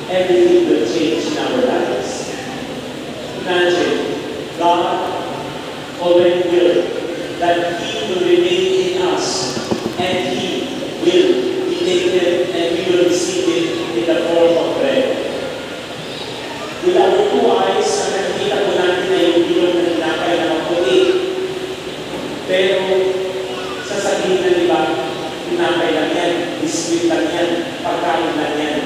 everything will change in our lives. Imagine, God already willed that He will remain in us, and He will be taken, and we will receive it in the form of bread. With our two eyes, ang nakikita po natin ay yung bilog na tinapay na maputi. Pero, sasabihin na iba, tinapay lang yan, biskuit lang yan, pagkain lang yan.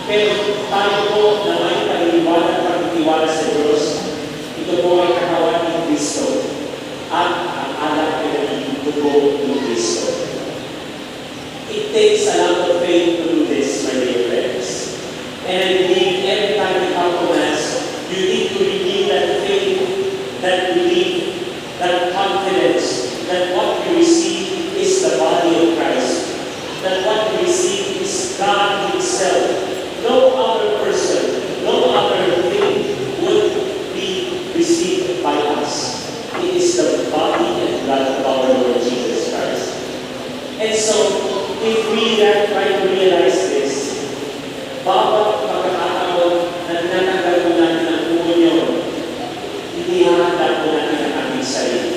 Pero tayo po na may paniniwala at pagtitiwala sa Diyos, ito po ay katawan ng Kristo at ang alak ay naging dugo ng Kristo. It takes a lot of faith to do this, my dear friends. And I believe every time we come to Mass, you need to renew that faith, that belief, that confidence, that what you receive is the body of Christ, that what you receive is God Himself. No other person, no other thing would be received by us. It is the body and blood of our Lord Jesus Christ. And so, if we try to realize this, bawat pagkakataon na tinatanggal po natin ang komunyon, hindi hahanda po natin ang ating sarili.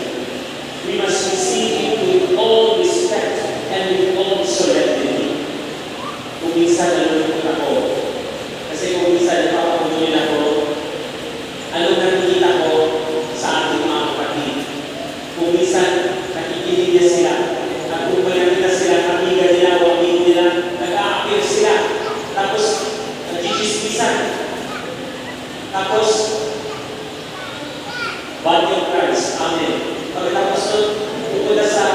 We must receive it with all respect and with all solemnity. Kung minsan nalulungkot ako, kasi kung minsan napapakunin ako, anong nakikita ko sa ating mga kapatid? Kung minsan nakikinig niya sila, at kung malakita sila, kamiga nila, wamig nila, nag-a-appear sila, tapos nagchichismisan, tapos body of Christ, Amen. Pagkatapos nun, pupunta sa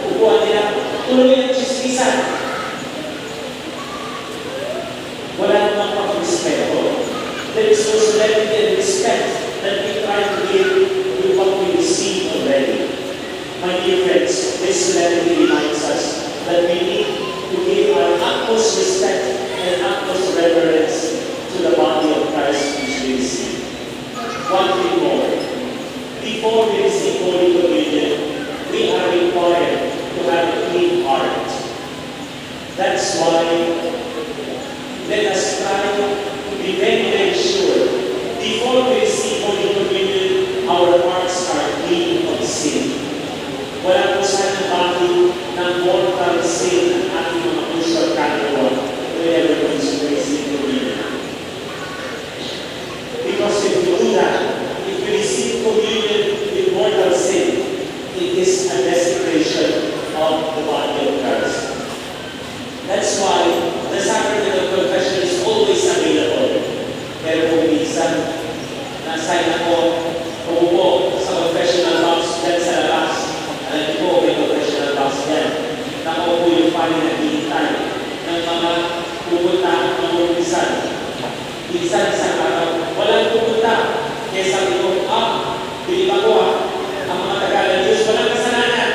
upuan nila, tuloy ang chismisan. Wala namang pag-respeto. There is no solemnity and respect that we try to give with what we receive already. My dear friends, this solemnity reminds us that we need to give our utmost respect and utmost reverence to the body of Christ which we receive. One thing more. Before we receive Holy Communion, we are required to have a clean heart. That's why let us try to be very, very sure. Before we receive Holy Communion, our hearts are clean of sin. Wala po sanang baki ng mortal sin ang ating mga puso at kaluluwa whenever we receive Communion. Because if we do that, if we receive Communion with mortal sin, it is a desecration of the body of Christ. That's why the sacrament of confession is always available. Pero kung minsan, na-assign ako, umupo sa confessional box dyan sa labas. Alam ko, may confessional box dyan. Nakaupo yung pali na hinihintay ng mga pupunta at mga minsan. Minsan, isang araw, walang pupunta. Kaya sabi ko, bilib ako ang mga Tagalog Diyos, walang kasalanan.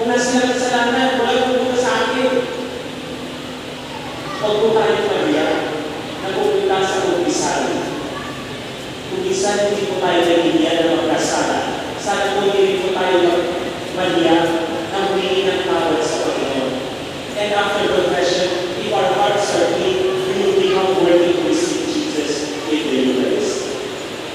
Kung nasa kasalanan, walang pupunta sa akin. Huwag po tayo Maria na pupunta sa kumpisan. Kumpisan, hindi po tayo nagigyan ng magkasala. Sana po hindi po tayo Maria na humingi ng tawad sa Panginoon. And after confession, if our hearts are clean, we will become worthy to receive Jesus in the Eucharist.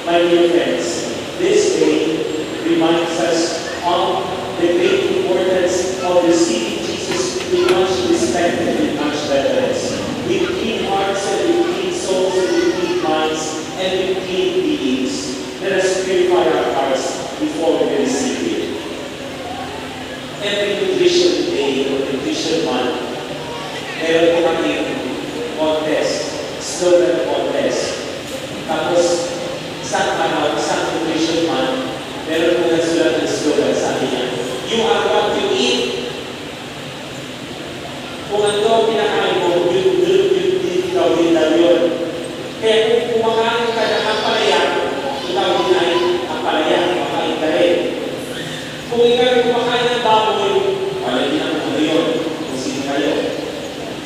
My dear friends, this day reminds us of the great importance of receiving Jesus with much respect and with much reverence, with clean hearts and with clean souls and with clean minds and with clean beings. Let us purify our hearts before we receive it. Every nutrition day or nutrition month, meron po kami contest, slogan contest. Tapos, isang araw, isang nutrition month, meron po nagsulat ng slogan, sabi niya, you are what you eat. Kung ano ang pinakain mo, ikaw din daw yun. Kaya kung kumakain ka ng ampalaya, ikaw din ay ampalaya, kumakain ka rin. Kung ikaw ay kumakain ng baboy, wala din ang ano yun, kung sino kayo.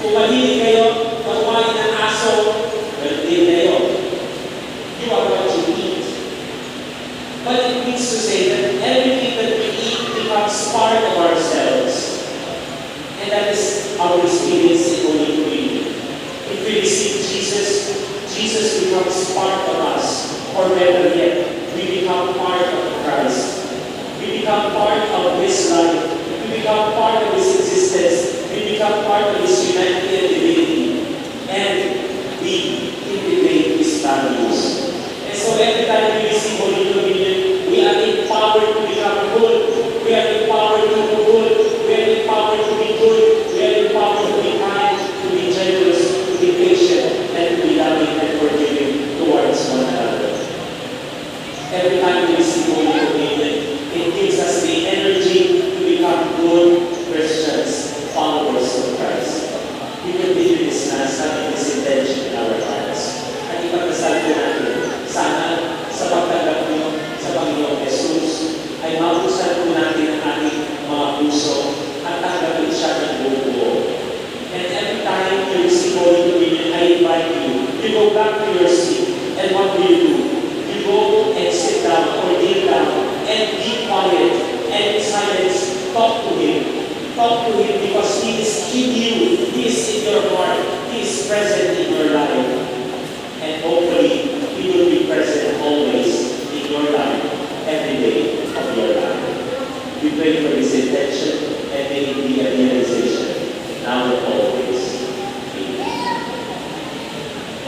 Kung mahilig kayo, kumain ng aso, wala din kayo. You are what you eat. But it means to say that everything that we eat becomes part of ourselves. And that is our experience in Holy become part of His humanity and divinity, and we integrate His values. And so every time we receive Holy Communion, we are empowered to become good. We are empowered to do good. We are empowered to be good. We are empowered to be kind, to be generous, to be patient, and to be loving and forgiving towards one another. Every time we receive Holy Communion, it gives us the energy to become good Christians, followers of Christ. We continue this Mass having this intention in our hearts. At ipagdasal ko natin, sana sa pagtanggap niyo sa Panginoong Jesus, ay mabuksan po natin ang ating mga puso at tanggapin siya ng buo-buo. And every time you receive Holy Communion, I invite you, you go back to your seat. And what do? You go and sit down or kneel down and be quiet and in silence talk to Him. Talk to Him because He is in you, He is in your heart, He is present in your life. And hopefully, He will be present always in your life, every day of your life. We pray for this intention and may it be a realization now and always. Amen.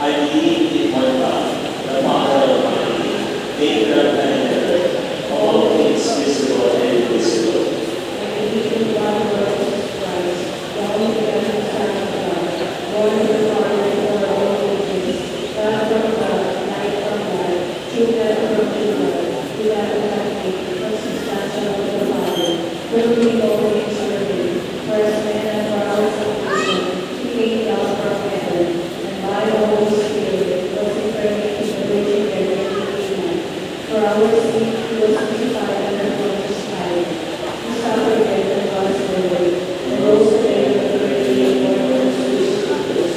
I believe in one God, the Father Almighty, maker of heaven and earth, all things visible and invisible. I believe in one Lord Jesus Christ, the only begotten Son of God, born of the Father before all ages, God from God, light from God, true God from true God, without nothing, consubstantial of the Father, firmly open and serving, for us men and for our salvation, He came down from heaven, and by the Holy Spirit was incarnate in the Virgin Mary and became man. For our sake He was crucified under Pontius Pilate. He suffered death and was buried, and rose again on the third day according to the Scriptures.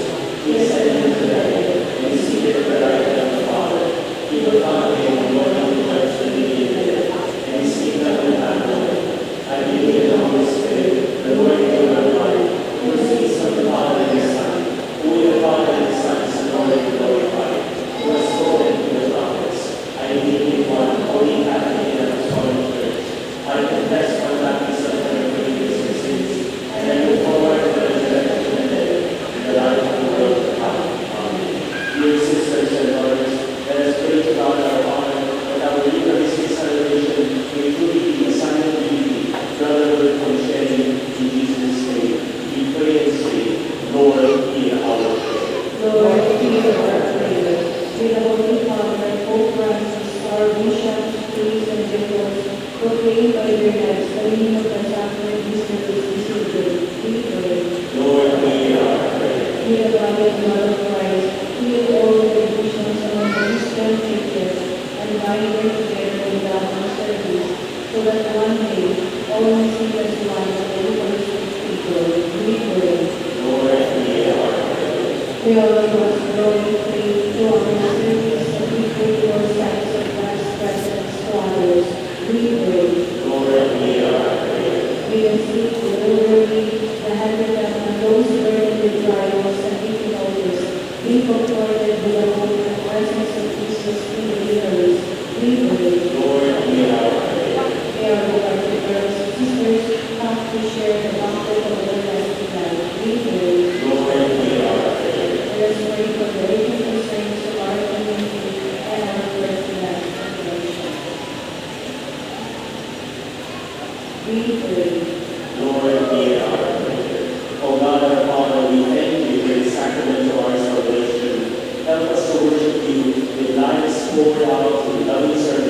He ascended into heaven, and is seated at the right hand of the Father. He will come again and Lord of the judge the living and the dead, and His kingdom will have no end. I believe in the Holy Spirit, the Lord giver of life, who proceeds from the Father and the Son, who with the Father and the Son is adored and glorified, who has spoken to the prophets. I believe in one holy Catholic and Apostolic Church. I confess one baptism for the forgiveness of sins, and I look forward to the resurrection of the dead and the life of the world to come. Amen. Dear sisters and brothers, let us pray to God our Father that our Eucharistic celebration may truly be a sign of unity, brotherhood, and sharing in Jesus' name. We pray and say, Lord, hear our prayer. Lord, hear our prayer. With the Holy Father, Pope Francis, our bishops, priests, and deacons, proclaim by their lives the meaning of the sacrament mysteries this day. We pray. Lord, hear our prayer. Hear the body and blood of Christ. Heal all the divisions among the Christian churches, and bind them together in the common service, so that one day all may see as one of the Eucharistic people. We pray. Lord, hear our prayer. We all God's glory, faith, to our service, and we pray for signs of God's presence to others. We pray. Lord, hear our prayer. We seek the elderly, the handicapped, and those burdened with trials and difficulties. Be comforted with the hope and presence of Jesus in the universe. We pray. Lord, hear our prayer. May our beloved brothers and sisters come to share the banquet of everlasting life. We pray. Lord, hear our prayer. Let us pray for the urgent concerns of our community and our first life generation. We pray. Lord, hear our prayer. O God, our Father, we thank you for the sacrament of our salvation. Help us to worship you with lives poured out in loving service